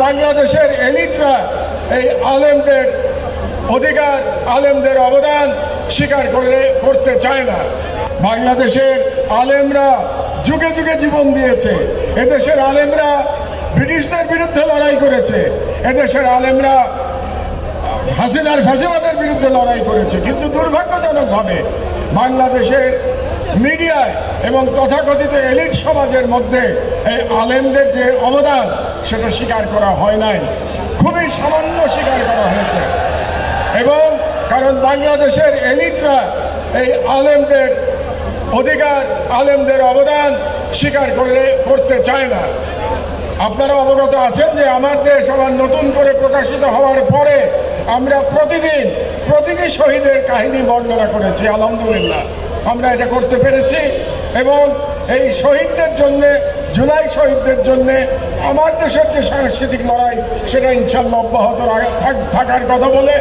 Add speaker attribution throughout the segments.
Speaker 1: বাংলাদেশের এলিটরা এই আলেমদের অধিকার, আলেমদের অবদান স্বীকার করতে চায় না। বাংলাদেশের আলেমরা যুগে যুগে জীবন দিয়েছে। এদেশের আলেমরা ব্রিটিশদের বিরুদ্ধে লড়াই করেছে। এদেশের আলেমরা হাসিনার ফ্যাসিবাদের বিরুদ্ধে লড়াই করেছে। কিন্তু দুর্ভাগ্যজনকভাবে বাংলাদেশের মিডিয়ায় এবং তথাকথিত এলিট সমাজের মধ্যে এই আলেমদের যে অবদান সেটা স্বীকার করা হয় নাই, খুবই সামান্য স্বীকার করা হয়েছে। এবং কারণ বাংলাদেশের এলিটরা এই আলেমদের অধিকার, আলেমদের অবদান স্বীকার করতে চায় না। আপনারা অবগত আছেন যে আমার দেশ আবার নতুন করে প্রকাশিত হওয়ার পরে আমরা প্রতিটি শহীদের কাহিনী বর্ণনা করেছি। আলহামদুলিল্লাহ আমরা এটা করতে পেরেছি। এবং এই শহীদদের জন্য, জুলাই শহীদদের জন্য আমার দেশের যে সাংস্কৃতিক লড়াই সেটা ইনশাল্লাহ অব্যাহত থাকার কথা বলে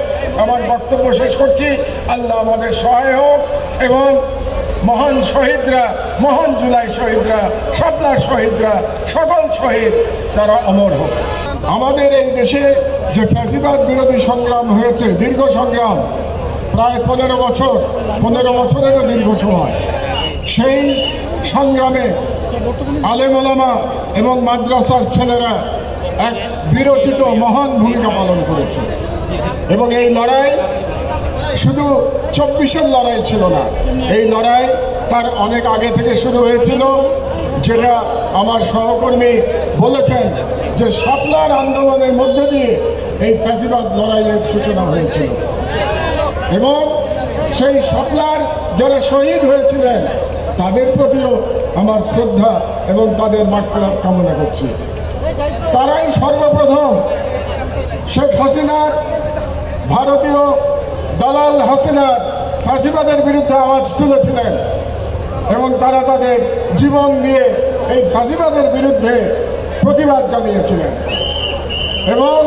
Speaker 1: আমার বক্তব্য শেষ করছি। আল্লাহ আমাদের সহায় হোক এবং মহান শহীদরা, মহান জুলাই শহীদরা, শাপলার শহীদরা, সকল শহীদ তারা অমর হোক। আমাদের এই দেশে যে ফ্যাসিবাদ বিরোধী সংগ্রাম হয়েছে, দীর্ঘ সংগ্রাম, প্রায় 15 বছরেরও দীর্ঘ সময়, সেই সংগ্রামে আলেম ওলামা এবং মাদ্রাসার ছেলেরা এক বিরচিত মহান ভূমিকা পালন করেছে। এবং এই লড়াই শুধু 24-এর লড়াই ছিল না, এই লড়াই তার অনেক আগে থেকে শুরু হয়েছিল, যেটা আমার সহকর্মী বলেছেন যে শাপলার আন্দোলনের মধ্যে দিয়ে এই ফ্যাসিবাদ লড়াইয়ের সূচনা হয়েছিল। এবং সেই শাপলার যারা শহীদ হয়েছিলেন তাদের প্রতিও আমার শ্রদ্ধা এবং তাদের মাগফিরাত কামনা করছি। তারাই সর্বপ্রথম শেখ হাসিনার, ভারতীয় দালাল হাসিনার ফ্যাসিবাদের বিরুদ্ধে আওয়াজ তুলেছিলেন এবং তারা তাদের জীবন দিয়ে এই ফ্যাসিবাদের বিরুদ্ধে প্রতিবাদ জানিয়েছিলেন। এবং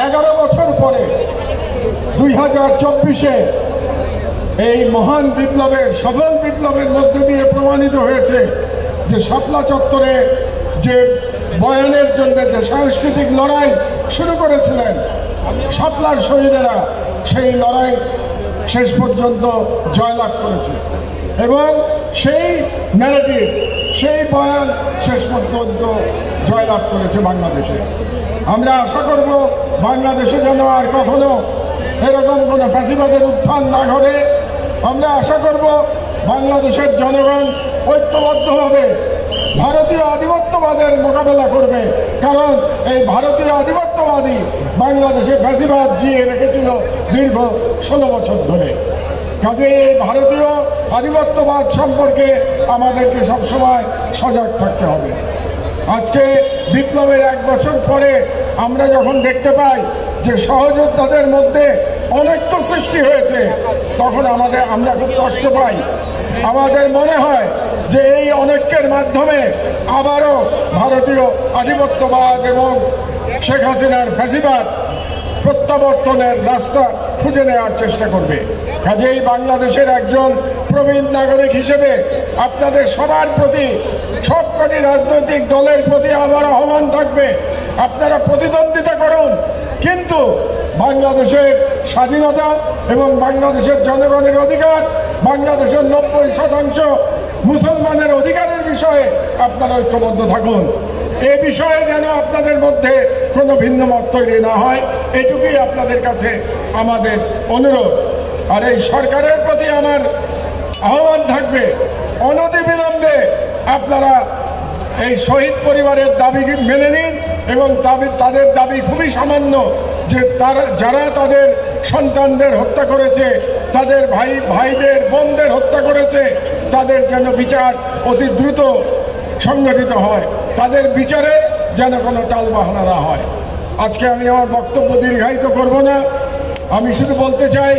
Speaker 1: 11 বছর পরে 2024-এ এই মহান বিপ্লবের, সফল বিপ্লবের মধ্যে দিয়ে প্রমাণিত হয়েছে যে শাপলা চত্বরে যে বয়ানের জন্য যে সাংস্কৃতিক লড়াই শুরু করেছিলেন শাপলার শহীদেরা, সেই লড়াই শেষ পর্যন্ত জয়লাভ করেছে। এবং সেই ন্যারেটিভ, সেই বয়ান শেষ পর্যন্ত জয়লাভ করেছে বাংলাদেশে। আমরা আশা করব বাংলাদেশে যেন আর কখনো এরকম কোনো ফ্যাসিবাদের উত্থান না ঘটে। আমরা আশা করব বাংলাদেশের জনগণ ঐক্যবদ্ধভাবে ভারতীয় আধিপত্যবাদের মোকাবেলা করবে, কারণ এই ভারতীয় আধিপত্যবাদী বাংলাদেশে ফ্যাসিবাদ জিয়ে রেখেছিল দীর্ঘ 16 বছর ধরে। কাজে এই ভারতীয় আধিপত্যবাদ সম্পর্কে আমাদেরকে সবসময় সজাগ থাকতে হবে। আজকে বিপ্লবের 1 বছর পরে আমরা যখন দেখতে পাই যে সহযোদ্ধাদের মধ্যে অনৈক্য সৃষ্টি হয়েছে, তখন আমরা খুব কষ্ট পাই। আমাদের মনে হয় যে এই অনৈক্যের মাধ্যমে আবারও ভারতীয় আধিপত্যবাদ এবং শেখ হাসিনার ফ্যাসিবাদ প্রত্যাবর্তনের রাস্তা খুঁজে নেওয়ার চেষ্টা করবে। কাজেই বাংলাদেশের একজন প্রবীণ নাগরিক হিসেবে আপনাদের সবার প্রতি, সবকটি রাজনৈতিক দলের প্রতি আমার আহ্বান থাকবে, আপনারা প্রতিদ্বন্দ্বিতা করুন, কিন্তু বাংলাদেশের স্বাধীনতা এবং বাংলাদেশের জনগণের অধিকার, বাংলাদেশের 90% মুসলমানের অধিকারের বিষয়ে আপনারা ঐক্যবদ্ধ থাকুন। এ বিষয়ে যেন আপনাদের মধ্যে কোনো ভিন্ন মত তৈরি না হয়, এটুকুই আপনাদের কাছে আমাদের অনুরোধ। আর এই সরকারের প্রতি আমার আহ্বান থাকবে, অনতিবিলম্বে আপনারা এই শহীদ পরিবারের দাবি মেনে নিন এবং তাদের দাবি খুবই সামান্য, যে যারা তাদের সন্তানদের হত্যা করেছে, তাদের ভাইদের বোনদের হত্যা করেছে, তাদের যেন বিচার অতি দ্রুত সংগঠিত হয়, তাদের বিচারে যেন কোনো টালবাহানা না হয়। আজকে আমি আমার বক্তব্য দীর্ঘায়িত করব না, আমি শুধু বলতে চাই